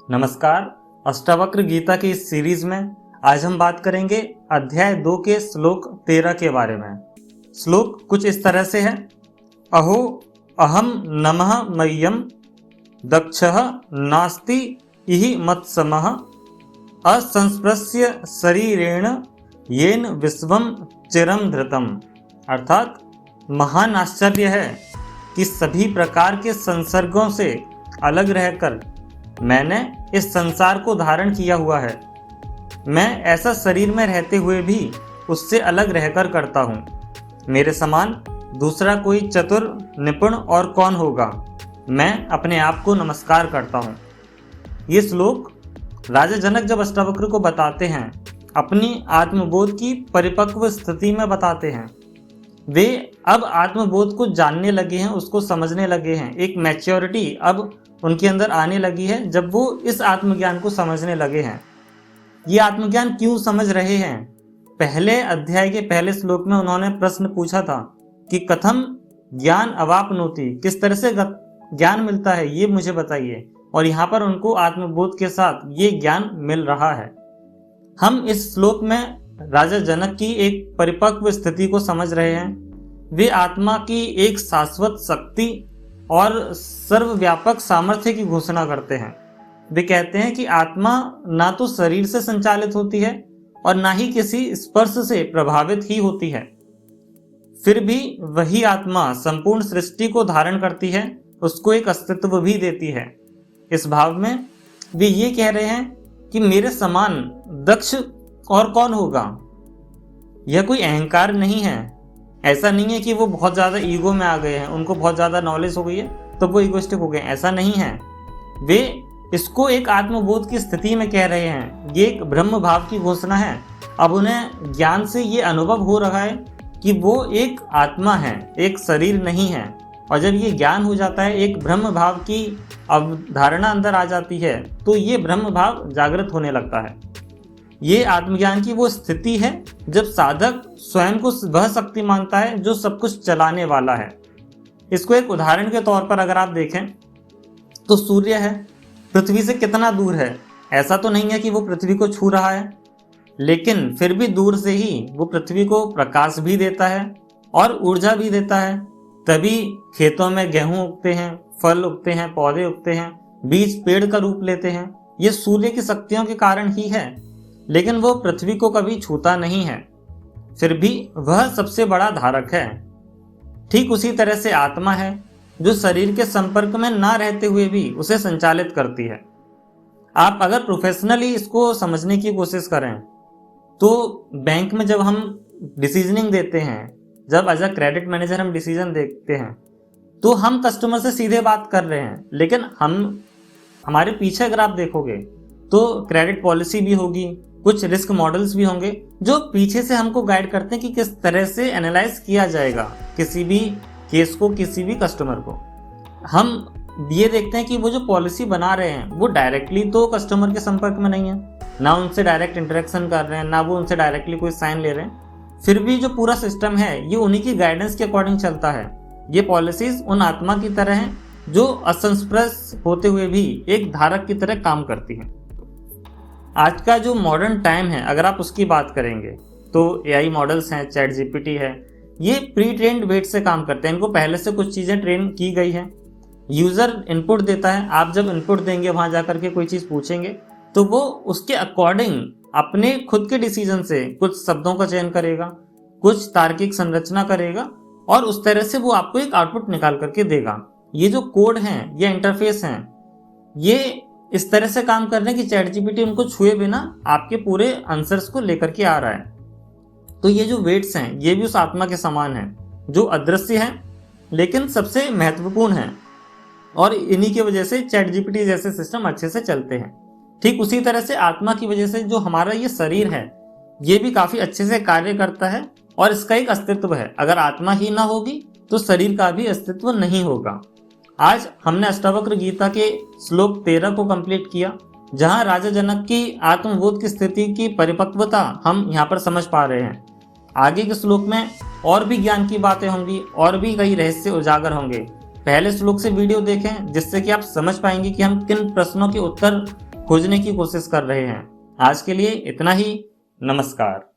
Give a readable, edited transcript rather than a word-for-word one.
नमस्कार। अष्टावक्र गीता की इस सीरीज में आज हम बात करेंगे अध्याय 2 के श्लोक 13 के बारे में। श्लोक कुछ इस तरह से है। अहो अहम नमः मह्यम दक्षः नास्ति इहि मत्समः असंस्पृश्य शरीरेण येन विश्वम चिरम धृतम। अर्थात महान आश्चर्य है कि सभी प्रकार के संसर्गों से अलग रहकर मैंने इस संसार को धारण किया हुआ है। मैं ऐसा शरीर में रहते हुए भी उससे अलग रहकर करता हूँ। मेरे समान दूसरा कोई चतुर निपुण और कौन होगा। मैं अपने आप को नमस्कार करता हूँ। ये श्लोक राजा जनक जब अष्टावक्र को बताते हैं, अपनी आत्मबोध की परिपक्व स्थिति में बताते हैं। वे अब आत्मबोध को जानने लगे हैं, उसको समझने लगे हैं। एक मैच्योरिटी अब उनके अंदर आने लगी है जब वो इस आत्मज्ञान को समझने लगे हैं। ये आत्मज्ञान क्यों समझ रहे हैं? पहले अध्याय के पहले श्लोक में उन्होंने प्रश्न पूछा था कि कथम ज्ञान अवाप्नोति, किस तरह से ज्ञान मिलता है ये मुझे बताइए। और यहाँ पर उनको आत्मबोध के साथ ये ज्ञान मिल रहा है। हम इस श्लोक में राजा जनक की एक परिपक्व स्थिति को समझ रहे हैं। वे आत्मा की एक शाश्वत शक्ति और सर्वव्यापक सामर्थ्य की घोषणा करते हैं। वे कहते हैं कि आत्मा ना तो शरीर से संचालित होती है और ना ही किसी स्पर्श से प्रभावित ही होती है। फिर भी वही आत्मा संपूर्ण सृष्टि को धारण करती है, उसको एक अस्तित्व भी देती है। इस भाव में वे ये कह रहे हैं कि मेरे समान दक्ष और कौन होगा। यह कोई अहंकार नहीं है। ऐसा नहीं है कि वो बहुत ज़्यादा ईगो में आ गए हैं, उनको बहुत ज़्यादा नॉलेज हो गई है तो वो ईगोइस्टिक हो गए। ऐसा नहीं है। वे इसको एक आत्मबोध की स्थिति में कह रहे हैं। ये एक ब्रह्म भाव की घोषणा है। अब उन्हें ज्ञान से ये अनुभव हो रहा है कि वो एक आत्मा है, एक शरीर नहीं है। और जब ये ज्ञान हो जाता है, एक ब्रह्म भाव की अवधारणा अंदर आ जाती है, तो ये ब्रह्म भाव जागृत होने लगता है। ये आत्मज्ञान की वो स्थिति है जब साधक स्वयं को वह शक्ति मानता है जो सब कुछ चलाने वाला है। इसको एक उदाहरण के तौर पर अगर आप देखें तो सूर्य है, पृथ्वी से कितना दूर है। ऐसा तो नहीं है कि वो पृथ्वी को छू रहा है, लेकिन फिर भी दूर से ही वो पृथ्वी को प्रकाश भी देता है और ऊर्जा भी देता है। तभी खेतों में गेहूं उगते हैं, फल उगते हैं, पौधे उगते हैं, बीज पेड़ का रूप लेते हैं। ये सूर्य की शक्तियों के कारण ही है, लेकिन वो पृथ्वी को कभी छूता नहीं है। फिर भी वह सबसे बड़ा धारक है। ठीक उसी तरह से आत्मा है जो शरीर के संपर्क में ना रहते हुए भी उसे संचालित करती है। आप अगर प्रोफेशनली इसको समझने की कोशिश करें तो बैंक में जब हम डिसीजनिंग देते हैं, जब एज अ क्रेडिट मैनेजर हम डिसीजन देखते हैं, तो हम कस्टमर से सीधे बात कर रहे हैं। लेकिन हमारे पीछे अगर आप देखोगे तो क्रेडिट पॉलिसी भी होगी, कुछ रिस्क मॉडल्स भी होंगे जो पीछे से हमको गाइड करते हैं कि किस तरह से एनालाइज किया जाएगा किसी भी केस को, किसी भी कस्टमर को। हम ये देखते हैं कि वो जो पॉलिसी बना रहे हैं वो डायरेक्टली तो कस्टमर के संपर्क में नहीं है, ना उनसे डायरेक्ट इंटरेक्शन कर रहे हैं, ना वो उनसे डायरेक्टली कोई साइन ले रहे हैं। फिर भी जो पूरा सिस्टम है ये उन्हीं की गाइडेंस के अकॉर्डिंग चलता है। ये पॉलिसीज उन आत्मा की तरह हैं जो असंस्पर्श होते हुए भी एक धारक की तरह काम करती हैं। आज का जो मॉडर्न टाइम है, अगर आप उसकी बात करेंगे तो एआई मॉडल्स हैं, चैट जीपीटी है, ये प्री ट्रेन्ड वेट से काम करते हैं। इनको पहले से कुछ चीज़ें ट्रेन की गई हैं। यूज़र इनपुट देता है, आप जब इनपुट देंगे, वहाँ जा करके कोई चीज़ पूछेंगे तो वो उसके अकॉर्डिंग अपने खुद के डिसीजन से कुछ शब्दों का चयन करेगा, कुछ तार्किक संरचना करेगा और उस तरह से वो आपको एक आउटपुट निकाल करके देगा। ये जो कोड हैं या इंटरफेस हैं, ये इस तरह से काम कर रहे हैं कि चैट जीपीटी उनको छुए बिना आपके पूरे आंसर्स को लेकर के आ रहा है। तो ये जो वेट्स हैं ये भी उस आत्मा के समान हैं जो अदृश्य हैं लेकिन सबसे महत्वपूर्ण हैं, और इन्हीं की वजह से चैट जीपीटी जैसे सिस्टम अच्छे से चलते हैं। ठीक उसी तरह से आत्मा की वजह से जो हमारा ये शरीर है ये भी काफ़ी अच्छे से कार्य करता है और इसका एक अस्तित्व है। अगर आत्मा ही ना होगी तो शरीर का भी अस्तित्व नहीं होगा। आज हमने अष्टावक्र गीता के श्लोक 13 को कंप्लीट किया, जहां राजा जनक की आत्मबोध की स्थिति की परिपक्वता हम यहाँ पर समझ पा रहे हैं। आगे के श्लोक में और भी ज्ञान की बातें होंगी और भी कई रहस्य उजागर होंगे। पहले श्लोक से वीडियो देखें जिससे कि आप समझ पाएंगे कि हम किन प्रश्नों के उत्तर खोजने की कोशिश कर रहे हैं। आज के लिए इतना ही। नमस्कार।